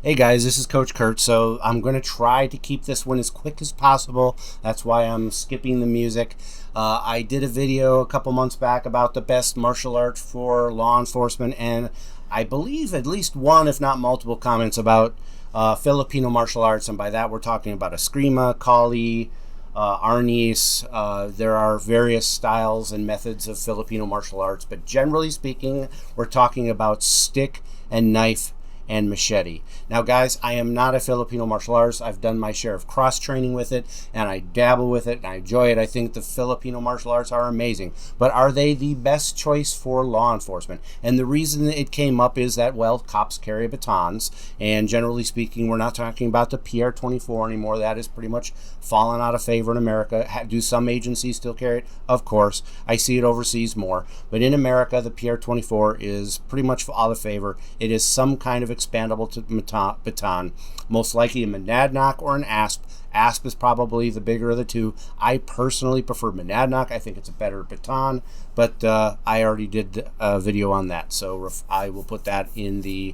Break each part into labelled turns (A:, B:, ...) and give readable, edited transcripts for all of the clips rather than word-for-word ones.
A: Hey guys, this is Coach Kurt. So I'm going to try to keep this one as quick as possible. That's why I'm skipping the music. I did a video a couple months back about the best martial art for law enforcement, and I believe at least one, if not multiple, comments about Filipino martial arts. And by that, we're talking about Eskrima, Kali, Arnis. There are various styles and methods of Filipino martial arts, but generally speaking, we're talking about stick and knife and machete. Now guys, I am not a Filipino martial artist. I've done my share of cross training with it, and I dabble with it, and I enjoy it. I think the Filipino martial arts are amazing, but are they the best choice for law enforcement? And the reason it came up is that, well, cops carry batons, and generally speaking, we're not talking about the PR-24 anymore. That is pretty much fallen out of favor in America. Do some agencies still carry it? Of course. I see it overseas more, but in America, the PR-24 is pretty much out of favor. It is some kind of expandable baton, most likely a monadnock or an asp. Asp is probably the bigger of the two. I personally prefer monadnock. I think it's a better baton, but I already did a video on that, so I will put that in the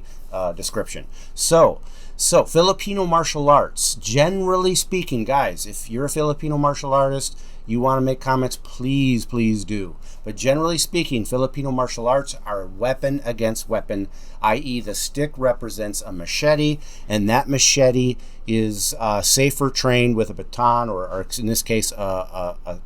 A: description. So Filipino martial arts, generally speaking, guys, if you're a Filipino martial artist, you want to make comments, please do. But generally speaking, Filipino martial arts are weapon against weapon, i.e. the stick represents a machete, and that machete is safer trained with a baton, or in this case, a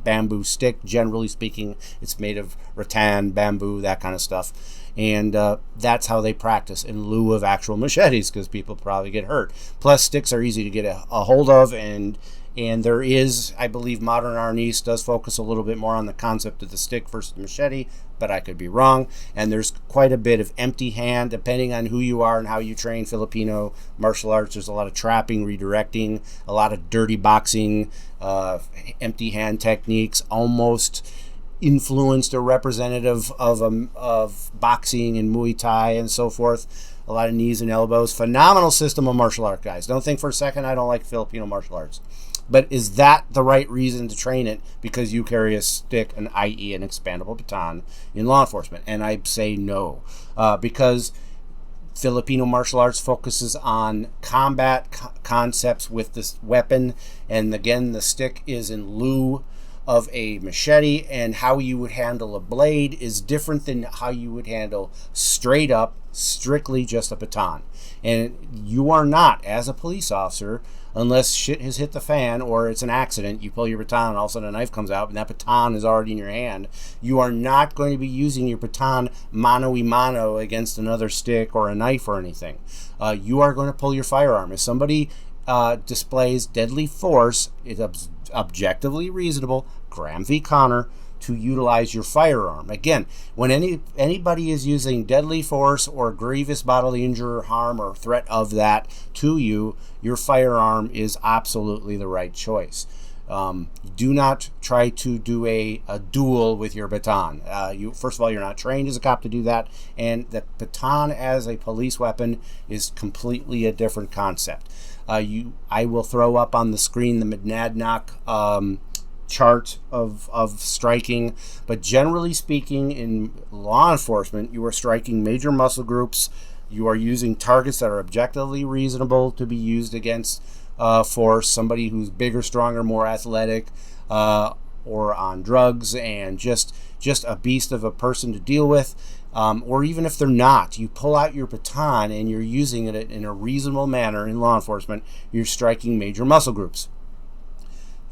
A: bamboo stick. Generally speaking, it's made of rattan, bamboo, that kind of stuff. And that's how they practice in lieu of actual machetes, because people probably get hurt. Plus, sticks are easy to get a hold of, and there is, I believe, modern Arnis does focus a little bit more on the concept of the stick versus the machete, but I could be wrong. And there's quite a bit of empty hand, depending on who you are and how you train Filipino martial arts. There's a lot of trapping, redirecting, a lot of dirty boxing, empty hand techniques, almost influenced or representative of boxing and Muay Thai and so forth. A lot of knees and elbows. Phenomenal system of martial art, guys. Don't think for a second I don't like Filipino martial arts. But is that the right reason to train it? Because you carry a stick, i.e. an expandable baton, in law enforcement? And I say no. Because Filipino martial arts focuses on combat concepts with this weapon. And again, the stick is in lieu of a machete, and how you would handle a blade is different than how you would handle straight up, strictly just a baton. And you are not, as a police officer, unless shit has hit the fan or it's an accident, you pull your baton and all of a sudden a knife comes out and that baton is already in your hand, you are not going to be using your baton mano a mano against another stick or a knife or anything. You are going to pull your firearm. If somebody displays deadly force, it's objectively reasonable, Graham v. Connor, to utilize your firearm. Again, when anybody is using deadly force or grievous bodily injury or harm or threat of that to you, your firearm is absolutely the right choice. Do not try to do a duel with your baton. First of all, you're not trained as a cop to do that, and the baton as a police weapon is completely a different concept. I will throw up on the screen the monadnock chart of striking, but generally speaking, in law enforcement, you are striking major muscle groups. You are using targets that are objectively reasonable to be used against for somebody who's bigger, stronger, more athletic, or on drugs, and just a beast of a person to deal with. Or even if they're not, you pull out your baton and you're using it in a reasonable manner in law enforcement, you're striking major muscle groups.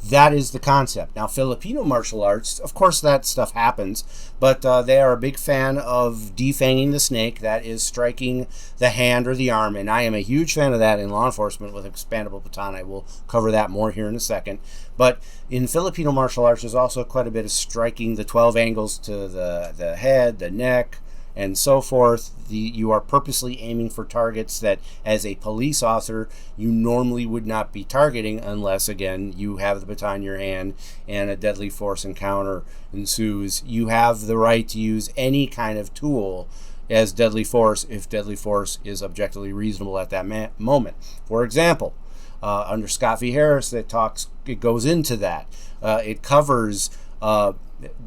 A: That is the concept. Now, Filipino martial arts, of course that stuff happens, but they are a big fan of defanging the snake, that is striking the hand or the arm, and I am a huge fan of that in law enforcement with expandable baton. I will cover that more here in a second. But in Filipino martial arts, there's also quite a bit of striking the 12 angles to the head, the neck, and so forth. You are purposely aiming for targets that, as a police officer, you normally would not be targeting unless, again, you have the baton in your hand and a deadly force encounter ensues. You have the right to use any kind of tool as deadly force if deadly force is objectively reasonable at that moment. For example, under Scott v. Harris, it goes into that. It covers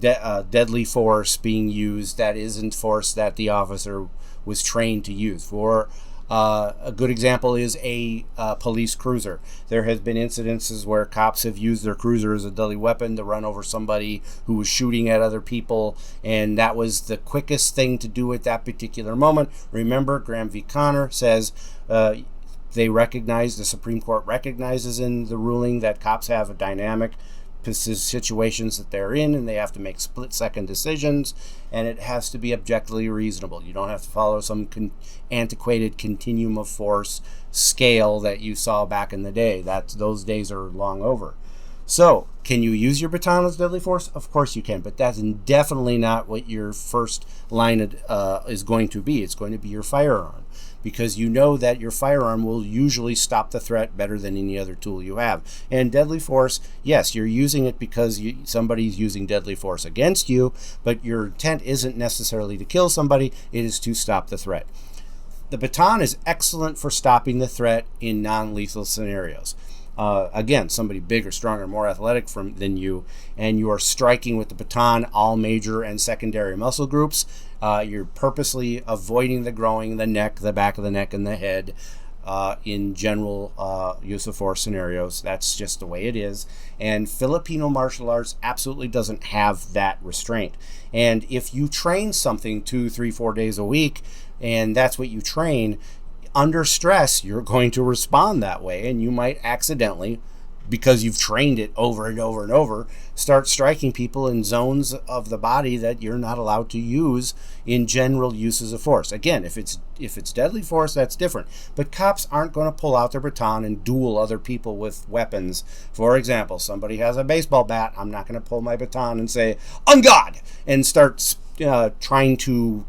A: deadly force being used that isn't force that the officer was trained to use. For A good example is a police cruiser. There has been incidences where cops have used their cruiser as a deadly weapon to run over somebody who was shooting at other people, and that was the quickest thing to do at that particular moment. Remember, Graham v. Connor says the Supreme Court recognizes in the ruling that cops have a dynamic situations that they're in, and they have to make split-second decisions, and it has to be objectively reasonable. You don't have to follow some antiquated continuum of force scale that you saw back in the day. Those days are long over. So, can you use your baton as deadly force? Of course you can, but that's definitely not what your first line is going to be. It's going to be your firearm, because you know that your firearm will usually stop the threat better than any other tool you have. And deadly force, yes, you're using it because somebody's using deadly force against you, but your intent isn't necessarily to kill somebody, it is to stop the threat. The baton is excellent for stopping the threat in non-lethal scenarios. Again, somebody bigger, stronger, more athletic than you, and you are striking with the baton all major and secondary muscle groups. You're purposely avoiding the groin, the neck, the back of the neck, and the head in general use of force scenarios. That's just the way it is. And Filipino martial arts absolutely doesn't have that restraint. And if you train something 2, 3, 4 days a week, and that's what you train, under stress, you're going to respond that way, and you might accidentally, because you've trained it over and over and over, start striking people in zones of the body that you're not allowed to use in general uses of force. Again, if it's deadly force, that's different. But cops aren't going to pull out their baton and duel other people with weapons. For example, somebody has a baseball bat. I'm not going to pull my baton and say, "On God!" and start trying to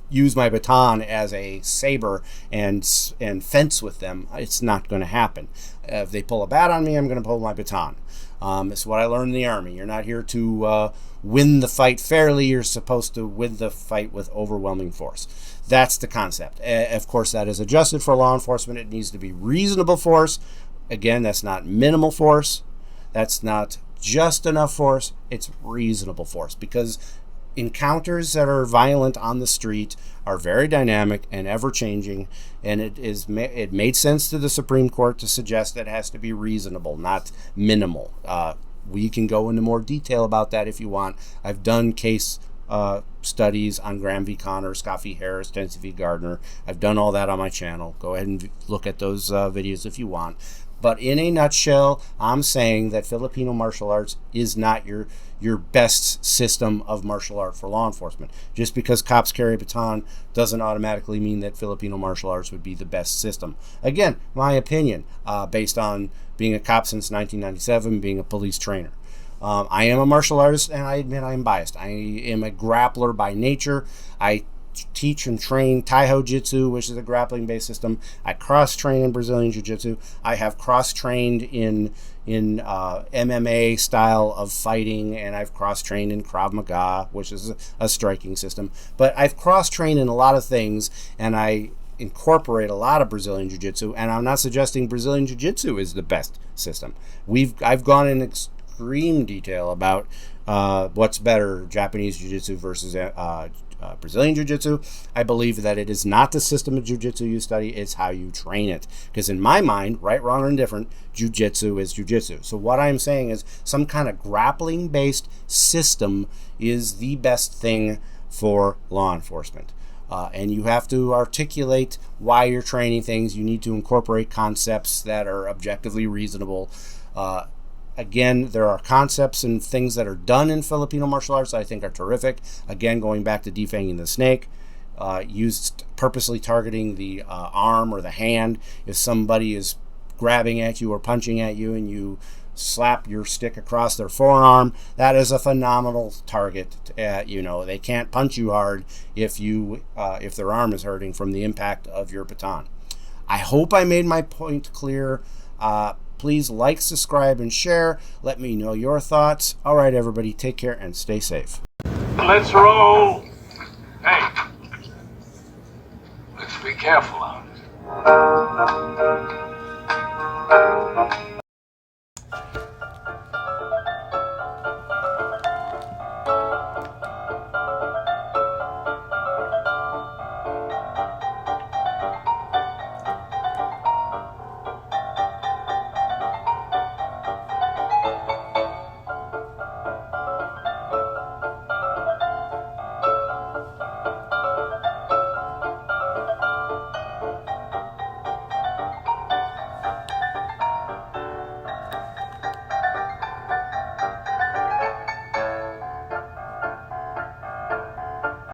A: use my baton as a saber and fence with them. It's not going to happen. If they pull a bat on me, I'm going to pull my baton. It's what I learned in the Army. You're not here to win the fight fairly. You're supposed to win the fight with overwhelming force. That's the concept. Of course, that is adjusted for law enforcement. It needs to be reasonable force. Again, that's not minimal force. That's not just enough force. It's reasonable force, because encounters that are violent on the street are very dynamic and ever-changing, and it made sense to the Supreme Court to suggest that it has to be reasonable, not minimal. We can go into more detail about that if you want. I've done case studies on Graham v. Connor, Scott v. Harris, Tennessee v. Gardner. I've done all that on my channel. Go ahead and look at those videos if you want. But in a nutshell, I'm saying that Filipino martial arts is not your best system of martial art for law enforcement. Just because cops carry a baton doesn't automatically mean that Filipino martial arts would be the best system. Again, my opinion, based on being a cop since 1997, being a police trainer. I am a martial artist, and I admit I am biased. I am a grappler by nature. I teach and train Taiho Jitsu, which is a grappling-based system. I cross-train in Brazilian Jiu-Jitsu. I have cross-trained in MMA style of fighting, and I've cross-trained in Krav Maga, which is a striking system. But I've cross-trained in a lot of things, and I incorporate a lot of Brazilian Jiu-Jitsu, and I'm not suggesting Brazilian Jiu-Jitsu is the best system. I've gone in extreme detail about what's better, Japanese Jiu-Jitsu versus Brazilian Jiu-Jitsu. I believe that it is not the system of Jiu-Jitsu you study, it's how you train it. Because in my mind, right, wrong, or indifferent, Jiu-Jitsu is Jiu-Jitsu. So what I'm saying is some kind of grappling-based system is the best thing for law enforcement. And you have to articulate why you're training things. You need to incorporate concepts that are objectively reasonable. Again, there are concepts and things that are done in Filipino martial arts that I think are terrific. Again, going back to defanging the snake, used purposely targeting the arm or the hand. If somebody is grabbing at you or punching at you and you slap your stick across their forearm, that is a phenomenal target. They can't punch you hard if their arm is hurting from the impact of your baton. I hope I made my point clear. Please like, subscribe, and share. Let me know your thoughts. All right, everybody, take care and stay safe.
B: Let's roll. Hey, let's be careful out.